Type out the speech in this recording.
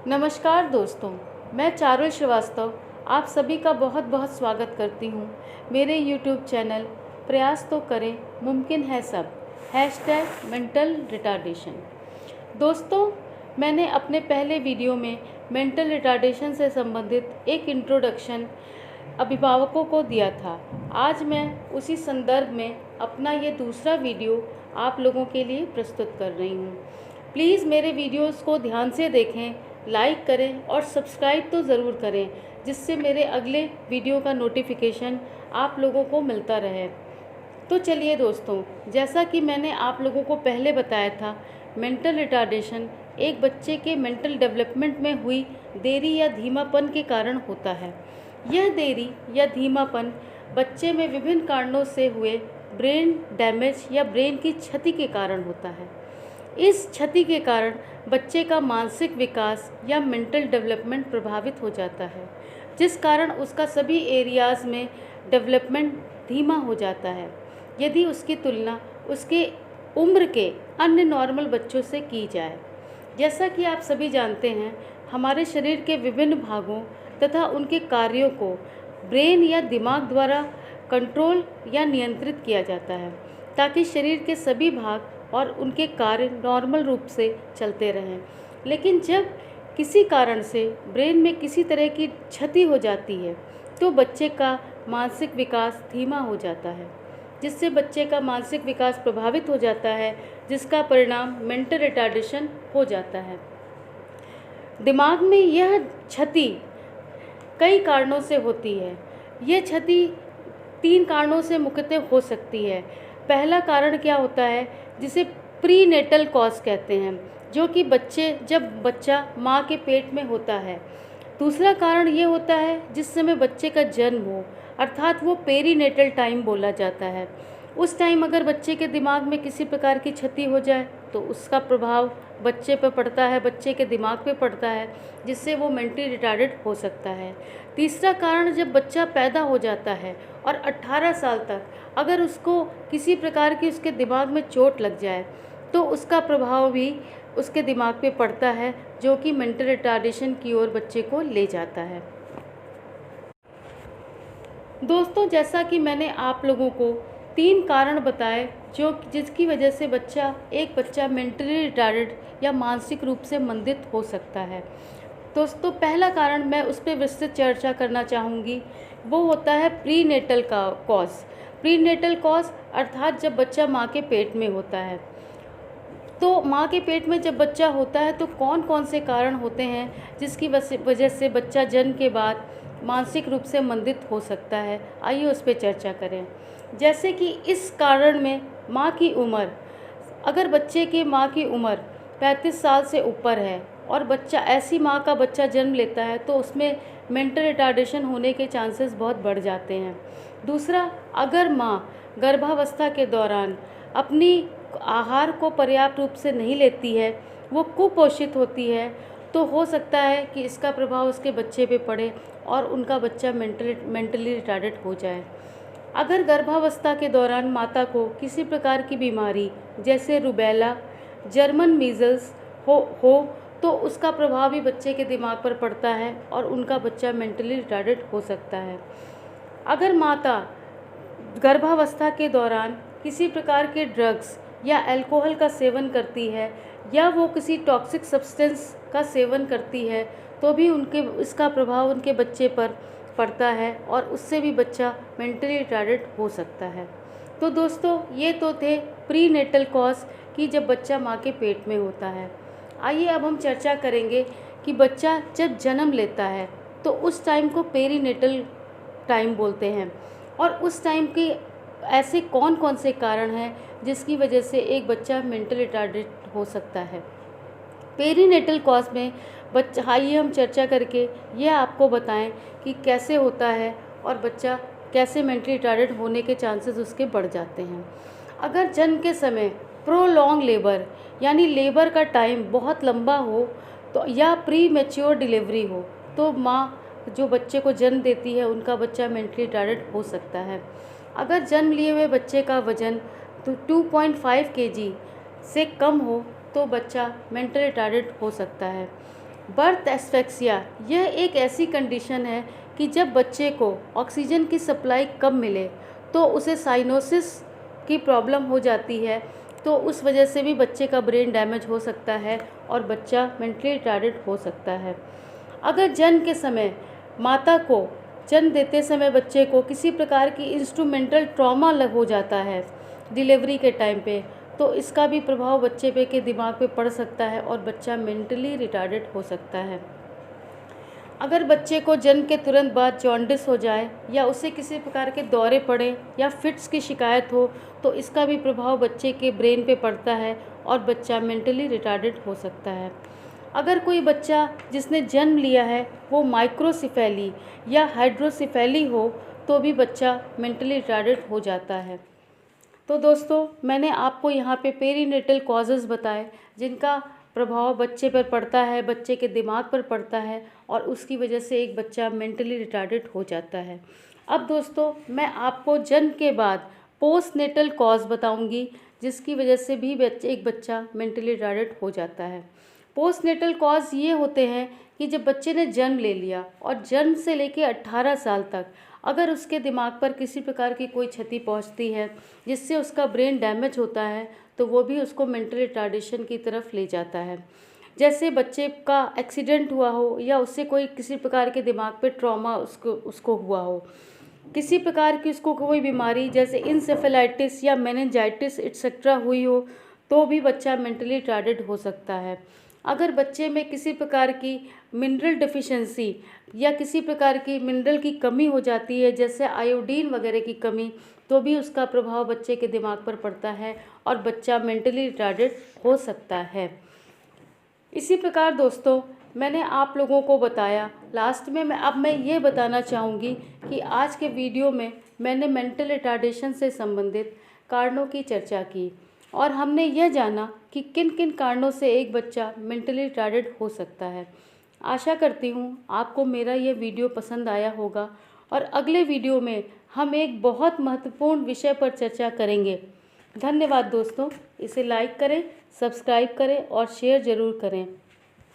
नमस्कार दोस्तों, मैं चारुल श्रीवास्तव आप सभी का बहुत बहुत स्वागत करती हूँ मेरे YouTube चैनल प्रयास तो करें मुमकिन है सब #मेंटल रिटार्डेशन। दोस्तों, मैंने अपने पहले वीडियो में मेंटल रिटार्डेशन से संबंधित एक इंट्रोडक्शन अभिभावकों को दिया था। आज मैं उसी संदर्भ में अपना ये दूसरा वीडियो आप लोगों के लिए प्रस्तुत कर रही हूँ। प्लीज़ मेरे वीडियोस को ध्यान से देखें, लाइक करें और सब्सक्राइब तो ज़रूर करें, जिससे मेरे अगले वीडियो का नोटिफिकेशन आप लोगों को मिलता रहे। तो चलिए दोस्तों, जैसा कि मैंने आप लोगों को पहले बताया था, मेंटल रिटार्डेशन एक बच्चे के मेंटल डेवलपमेंट में हुई देरी या धीमापन के कारण होता है। यह देरी या धीमापन बच्चे में विभिन्न कारणों से हुए ब्रेन डैमेज या ब्रेन की क्षति के कारण होता है। इस क्षति के कारण बच्चे का मानसिक विकास या मेंटल डेवलपमेंट प्रभावित हो जाता है, जिस कारण उसका सभी एरियाज़ में डेवलपमेंट धीमा हो जाता है यदि उसकी तुलना उसके उम्र के अन्य नॉर्मल बच्चों से की जाए। जैसा कि आप सभी जानते हैं, हमारे शरीर के विभिन्न भागों तथा उनके कार्यों को ब्रेन या दिमाग द्वारा कंट्रोल या नियंत्रित किया जाता है, ताकि शरीर के सभी भाग और उनके कार्य नॉर्मल रूप से चलते रहें। लेकिन जब किसी कारण से ब्रेन में किसी तरह की क्षति हो जाती है, तो बच्चे का मानसिक विकास धीमा हो जाता है, जिससे बच्चे का मानसिक विकास प्रभावित हो जाता है, जिसका परिणाम मेंटल रिटार्डेशन हो जाता है। दिमाग में यह क्षति कई कारणों से होती है। यह क्षति 3 कारणों से मुख्यतः हो सकती है। पहला कारण क्या होता है, जिसे प्रीनेटल कॉज कहते हैं, जो कि जब बच्चा माँ के पेट में होता है। दूसरा कारण ये होता है जिस समय बच्चे का जन्म हो, अर्थात वो पेरीनेटल टाइम बोला जाता है। उस टाइम अगर बच्चे के दिमाग में किसी प्रकार की क्षति हो जाए तो उसका प्रभाव बच्चे पर पड़ता है, बच्चे के दिमाग पे पड़ता है, जिससे वो मेंटली रिटार्डेड हो सकता है। तीसरा कारण, जब बच्चा पैदा हो जाता है और 18 साल तक अगर उसको किसी प्रकार की उसके दिमाग में चोट लग जाए तो उसका प्रभाव भी उसके दिमाग पे पड़ता है, जो कि मेंटल रिटार्डेशन की ओर बच्चे को ले जाता है। दोस्तों, जैसा कि मैंने आप लोगों को 3 कारण बताए जिसकी वजह से एक बच्चा मेंटली रिटार्डेड या मानसिक रूप से मंदित हो सकता है। दोस्तों, पहला कारण मैं उस पर विस्तृत चर्चा करना चाहूँगी, वो होता है प्रीनेटल कॉज। प्रीनेटल कॉज अर्थात जब बच्चा माँ के पेट में होता है। तो माँ के पेट में जब बच्चा होता है तो कौन कौन से कारण होते हैं जिसकी वजह से बच्चा जन्म के बाद मानसिक रूप से मंदित हो सकता है। आइए उस पर चर्चा करें। जैसे कि इस कारण में माँ की उम्र, अगर बच्चे की माँ की उम्र 35 साल से ऊपर है और ऐसी माँ का बच्चा जन्म लेता है तो उसमें मेंटल रिटार्डेशन होने के चांसेस बहुत बढ़ जाते हैं। दूसरा, अगर माँ गर्भावस्था के दौरान अपनी आहार को पर्याप्त रूप से नहीं लेती है, वो कुपोषित होती है, तो हो सकता है कि इसका प्रभाव उसके बच्चे पे पड़े और उनका बच्चा मेंटली रिटार्डेड हो जाए। अगर गर्भावस्था के दौरान माता को किसी प्रकार की बीमारी जैसे रूबेला, जर्मन मीज़ल्स हो तो उसका प्रभाव भी बच्चे के दिमाग पर पड़ता है और उनका बच्चा मेंटली रिटार्डेड हो सकता है। अगर माता गर्भावस्था के दौरान किसी प्रकार के ड्रग्स या अल्कोहल का सेवन करती है या वो किसी टॉक्सिक सब्सटेंस का सेवन करती है तो भी इसका प्रभाव उनके बच्चे पर पड़ता है और उससे भी बच्चा मेंटली रिटार्डेड हो सकता है। तो दोस्तों, ये तो थे प्रीनेटल कॉज कि जब बच्चा माँ के पेट में होता है। आइए अब हम चर्चा करेंगे कि बच्चा जब जन्म लेता है तो उस टाइम को पेरीनेटल टाइम बोलते हैं, और उस टाइम के ऐसे कौन कौन से कारण हैं जिसकी वजह से एक बच्चा मेंटल रिटार्डेड हो सकता है। पेरीनेटल कॉज में आइए हम चर्चा करके यह आपको बताएं कि कैसे होता है और बच्चा कैसे मेंटली रिटार्डेड होने के चांसेस उसके बढ़ जाते हैं। अगर जन्म के समय प्रोलॉन्ग लेबर यानी लेबर का टाइम बहुत लंबा हो तो या प्री मैच्योर डिलीवरी हो तो माँ जो बच्चे को जन्म देती है उनका बच्चा मेंटली रिटार्डेड हो सकता है। अगर जन्म लिए हुए बच्चे का वजन 2.5 kg से कम हो तो बच्चा मेंटल रिटार्डेड हो सकता है। बर्थ एस्फेक्सिया यह एक ऐसी कंडीशन है कि जब बच्चे को ऑक्सीजन की सप्लाई कम मिले तो उसे साइनोसिस की प्रॉब्लम हो जाती है, तो उस वजह से भी बच्चे का ब्रेन डैमेज हो सकता है और बच्चा मेंटली रिटार्डेड हो सकता है। अगर जन्म के समय माता को जन्म देते समय बच्चे को किसी प्रकार की इंस्ट्रूमेंटल ट्रॉमा हो जाता है डिलीवरी के टाइम पे, तो इसका भी प्रभाव बच्चे पे के दिमाग पे पड़ सकता है और बच्चा मेंटली रिटार्डेड हो सकता है। अगर बच्चे को जन्म के तुरंत बाद जॉन्डिस हो जाए या उसे किसी प्रकार के दौरे पड़े या फिट्स की शिकायत हो, तो इसका भी प्रभाव बच्चे के ब्रेन पे पड़ता है और बच्चा मेंटली रिटार्डेड हो सकता है। अगर कोई बच्चा जिसने जन्म लिया है वो माइक्रोसिफेली या हाइड्रोसिफेली हो, तो भी बच्चा मेंटली रिटार्डेड हो जाता है। तो दोस्तों, मैंने आपको यहाँ पे पेरीनेटल कॉजेज़ बताए जिनका प्रभाव बच्चे पर पड़ता है, बच्चे के दिमाग पर पड़ता है और उसकी वजह से एक बच्चा मेंटली रिटार्डेड हो जाता है। अब दोस्तों, मैं आपको जन्म के बाद पोस्टनेटल कॉज बताऊंगी जिसकी वजह से भी एक बच्चा मेंटली रिटार्डेड हो जाता है। पोस्टनेटल कॉज ये होते हैं कि जब बच्चे ने जन्म ले लिया और जन्म से लेकर 18 साल तक अगर उसके दिमाग पर किसी प्रकार की कोई क्षति पहुंचती है जिससे उसका ब्रेन डैमेज होता है, तो वो भी उसको मेंटल रिटार्डेशन की तरफ ले जाता है। जैसे बच्चे का एक्सीडेंट हुआ हो या उससे कोई किसी प्रकार के दिमाग पे ट्रॉमा उसको हुआ हो, किसी प्रकार की उसको कोई बीमारी जैसे इंसेफेलाइटिस या मेनिंजाइटिस एक्सेट्रा हुई हो, तो भी बच्चा मेंटली रिटार्डेड हो सकता है। अगर बच्चे में किसी प्रकार की मिनरल डिफिशिएंसी या किसी प्रकार की मिनरल की कमी हो जाती है जैसे आयोडीन वगैरह की कमी, तो भी उसका प्रभाव बच्चे के दिमाग पर पड़ता है और बच्चा मेंटली रिटार्डेड हो सकता है। इसी प्रकार दोस्तों, मैंने आप लोगों को बताया, लास्ट में मैं ये बताना चाहूँगी कि आज के वीडियो में मैंने मेंटल रिटार्डेशन से संबंधित कारणों की चर्चा की और हमने यह जाना कि किन किन कारणों से एक बच्चा मेंटली रिटार्डेड हो सकता है। आशा करती हूँ आपको मेरा यह वीडियो पसंद आया होगा और अगले वीडियो में हम एक बहुत महत्वपूर्ण विषय पर चर्चा करेंगे। धन्यवाद दोस्तों, इसे लाइक करें, सब्सक्राइब करें और शेयर ज़रूर करें।